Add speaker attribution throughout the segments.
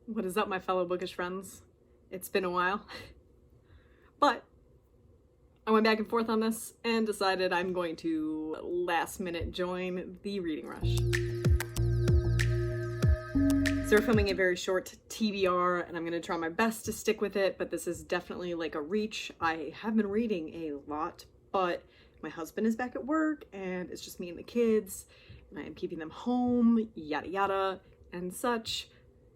Speaker 1: What is up, my fellow bookish friends? It's been a while, but I went back and forth on this and decided I'm going to last minute join the reading rush. So we're filming a very short TBR and I'm going to try my best to stick with it, but this is definitely like a reach. I have been reading a lot, but my husband is back at work and it's just me and the kids and I am keeping them home, yada yada and such.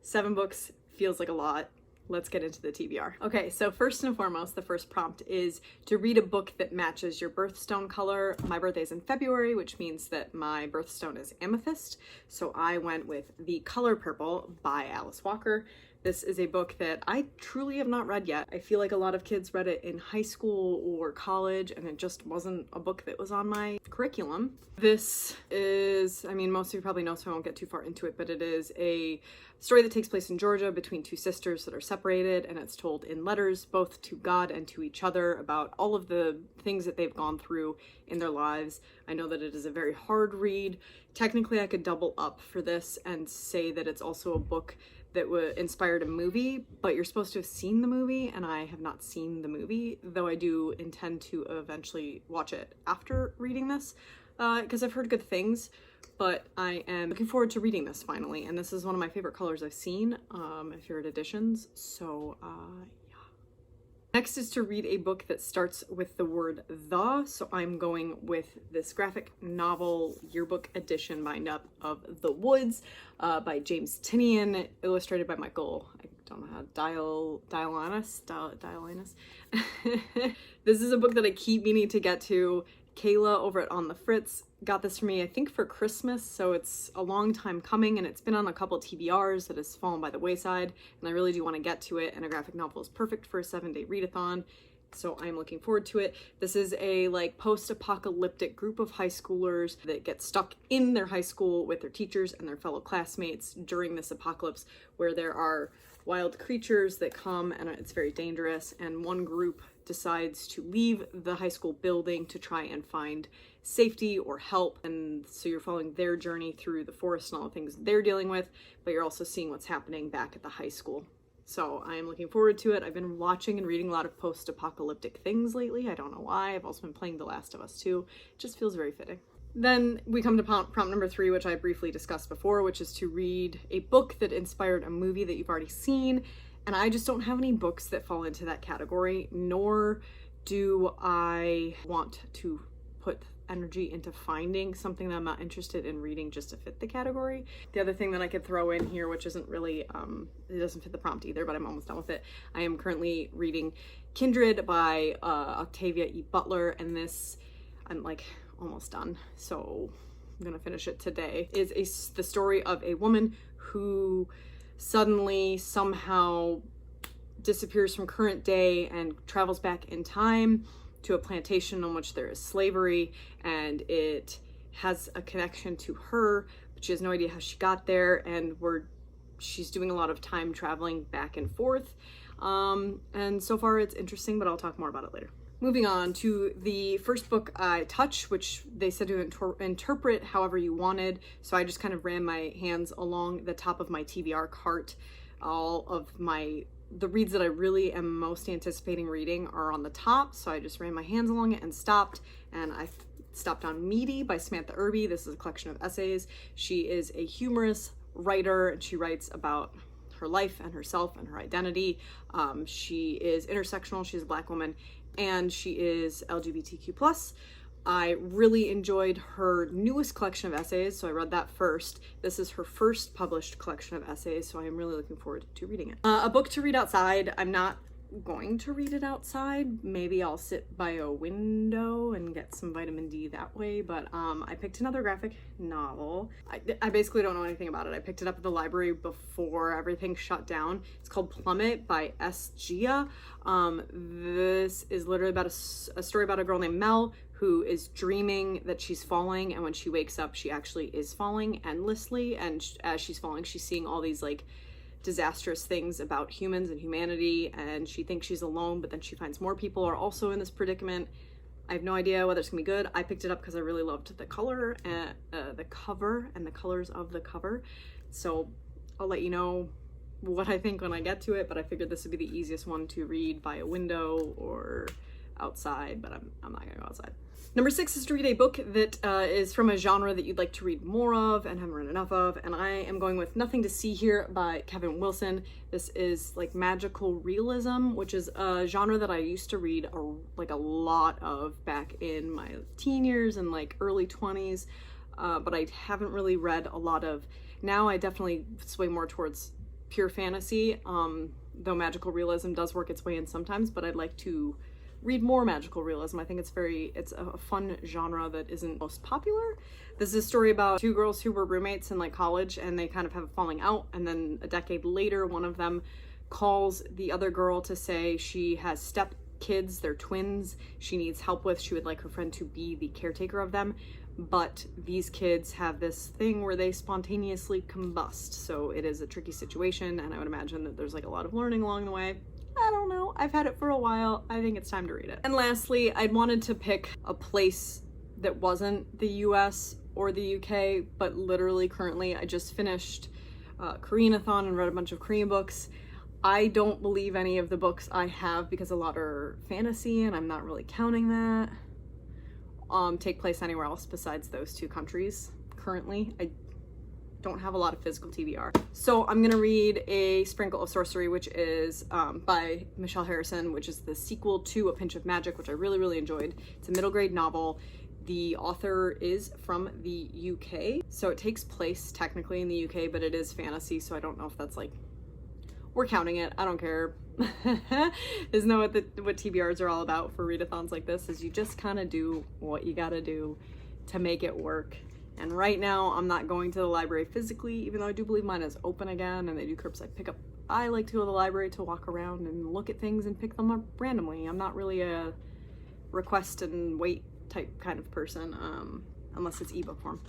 Speaker 1: 7 books feels like a lot. Let's get into the TBR. Okay, so first and foremost, the first prompt is to read a book that matches your birthstone color. My birthday is in February, which means that my birthstone is amethyst. So I went with The Color Purple by Alice Walker. This is a book that I truly have not read yet. I feel like a lot of kids read it in high school or college, and it just wasn't a book that was on my curriculum. This is, I mean, most of you probably know, so I won't get too far into it, but it is a story that takes place in Georgia between 2 sisters that are separated, and it's told in letters both to God and to each other about all of the things that they've gone through in their lives. I know that it is a very hard read. Technically, I could double up for this and say that it's also a book that inspired a movie, but you're supposed to have seen the movie, and I have not seen the movie, though I do intend to eventually watch it after reading this, because I've heard good things, but I am looking forward to reading this finally, and this is one of my favorite colors I've seen, my favorite editions, so yeah. Next is to read a book that starts with the word the, so I'm going with this graphic novel yearbook edition bind up of The Woods by James Tinian, illustrated by Michael, I don't know how, Dialinus. This is a book that I keep meaning to get to. Kayla over at On the Fritz got this for me, I think for Christmas, so it's a long time coming, and it's been on a couple TBRs that has fallen by the wayside, and I really do want to get to it, and a graphic novel is perfect for a 7-day readathon, so I'm looking forward to it. This is a like post-apocalyptic group of high schoolers that get stuck in their high school with their teachers and their fellow classmates during this apocalypse, where there are wild creatures that come and it's very dangerous, and one group decides to leave the high school building to try and find safety or help, and so you're following their journey through the forest and all the things they're dealing with, but you're also seeing what's happening back at the high school. So I am looking forward to it. I've been watching and reading a lot of post-apocalyptic things lately. I don't know why. I've also been playing The Last of Us too. It just feels very fitting. Then we come to prompt number 3, which I briefly discussed before, which is to read a book that inspired a movie that you've already seen. And I just don't have any books that fall into that category, nor do I want to put energy into finding something that I'm not interested in reading just to fit the category. The other thing that I could throw in here, which isn't really, it doesn't fit the prompt either, but I'm almost done with it. I am currently reading Kindred by Octavia E. Butler, and this, I'm like almost done, so I'm gonna finish it today. Is the story of a woman who suddenly somehow disappears from current day and travels back in time to a plantation on which there is slavery, and it has a connection to her, but she has no idea how she got there, and she's doing a lot of time traveling back and forth, and so far it's interesting, but I'll talk more about it later. Moving on to the first book I touched, which they said to interpret however you wanted. So I just kind of ran my hands along the top of my TBR cart. All of the reads that I really am most anticipating reading are on the top. So I just ran my hands along it and stopped. And I stopped on Meaty by Samantha Irby. This is a collection of essays. She is a humorous writer, and she writes about her life and herself and her identity. She is intersectional. She's a Black woman, and she is LGBTQ+. I really enjoyed her newest collection of essays, so I read that first. This is her first published collection of essays, so I am really looking forward to reading it. A book to read outside. I'm not going to read it outside. Maybe I'll sit by a window and get some vitamin D that way, but I picked another graphic novel. I basically don't know anything about it. I picked it up at the library before everything shut down. It's called Plummet by S. Gia. This is literally about a story about a girl named Mel who is dreaming that she's falling, and when she wakes up she actually is falling endlessly, and as she's falling she's seeing all these like disastrous things about humans and humanity, and she thinks she's alone, but then she finds more people are also in this predicament. I have no idea whether it's gonna be good. I picked it up because I really loved the color and the cover and the colors of the cover, so I'll let you know what I think when I get to it, but I figured this would be the easiest one to read by a window or outside, but I'm not gonna go outside. Number 6 is to read a book that is from a genre that you'd like to read more of and haven't read enough of, and I am going with Nothing to See Here by Kevin Wilson. This is like magical realism, which is a genre that I used to read a lot of back in my teen years and like early 20s, but I haven't really read a lot of. Now I definitely sway more towards pure fantasy, though magical realism does work its way in sometimes, but I'd like to read more magical realism. I think it's a fun genre that isn't most popular. This is a story about 2 girls who were roommates in like college, and they kind of have a falling out, and then a decade later one of them calls the other girl to say she has step kids, they're twins, she needs help with. She would like her friend to be the caretaker of them, but these kids have this thing where they spontaneously combust, so it is a tricky situation, and I would imagine that there's like a lot of learning along the way. I don't know, I've had it for a while, I think it's time to read it. And lastly, I'd wanted to pick a place that wasn't the US or the UK, but literally currently I just finished Koreanathon and read a bunch of Korean books. I don't believe any of the books I have, because a lot are fantasy and I'm not really counting that, take place anywhere else besides those 2 countries currently. I don't have a lot of physical TBR. So I'm gonna read A Sprinkle of Sorcery, which is by Michelle Harrison, which is the sequel to A Pinch of Magic, which I really, really enjoyed. It's a middle grade novel. The author is from the UK, so it takes place technically in the UK, but it is fantasy, so I don't know if that's like, we're counting it, I don't care. Isn't that what TBRs are all about for readathons like this, is you just kind of do what you gotta do to make it work. And right now I'm not going to the library physically, even though I do believe mine is open again and they do curbside pickup. I like to go to the library to walk around and look at things and pick them up randomly. I'm not really a request and wait type kind of person, unless it's ebook form.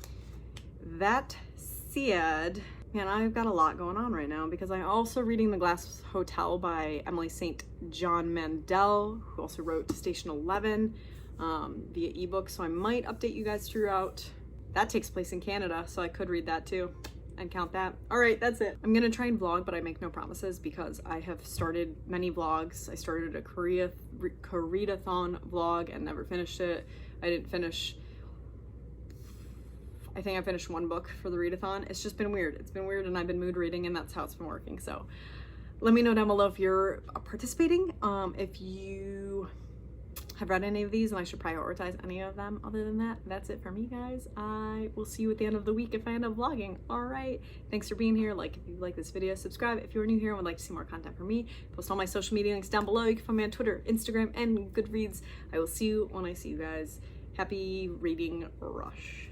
Speaker 1: That said, man, I've got a lot going on right now because I'm also reading The Glass Hotel by Emily St. John Mandel, who also wrote Station 11 via ebook, so I might update you guys throughout. That takes place in Canada, so I could read that too and count that. All right, that's it. I'm gonna try and vlog, but I make no promises because I have started many vlogs. I started a Koreadathon vlog and never finished it. I didn't finish, I think I finished 1 book for the readathon. It's just been weird. It's been weird, and I've been mood reading, and that's how it's been working. So let me know down below if you're participating, if you have read any of these and I should prioritize any of them. Other than that, that's it for me, guys. I will see you at the end of the week if I end up vlogging. All right, thanks for being here. Like if you like this video, subscribe if you're new here and would like to see more content from me. Post all my social media links down below. You can find me on Twitter, Instagram, and Goodreads. I will see you when I see you guys. Happy reading rush.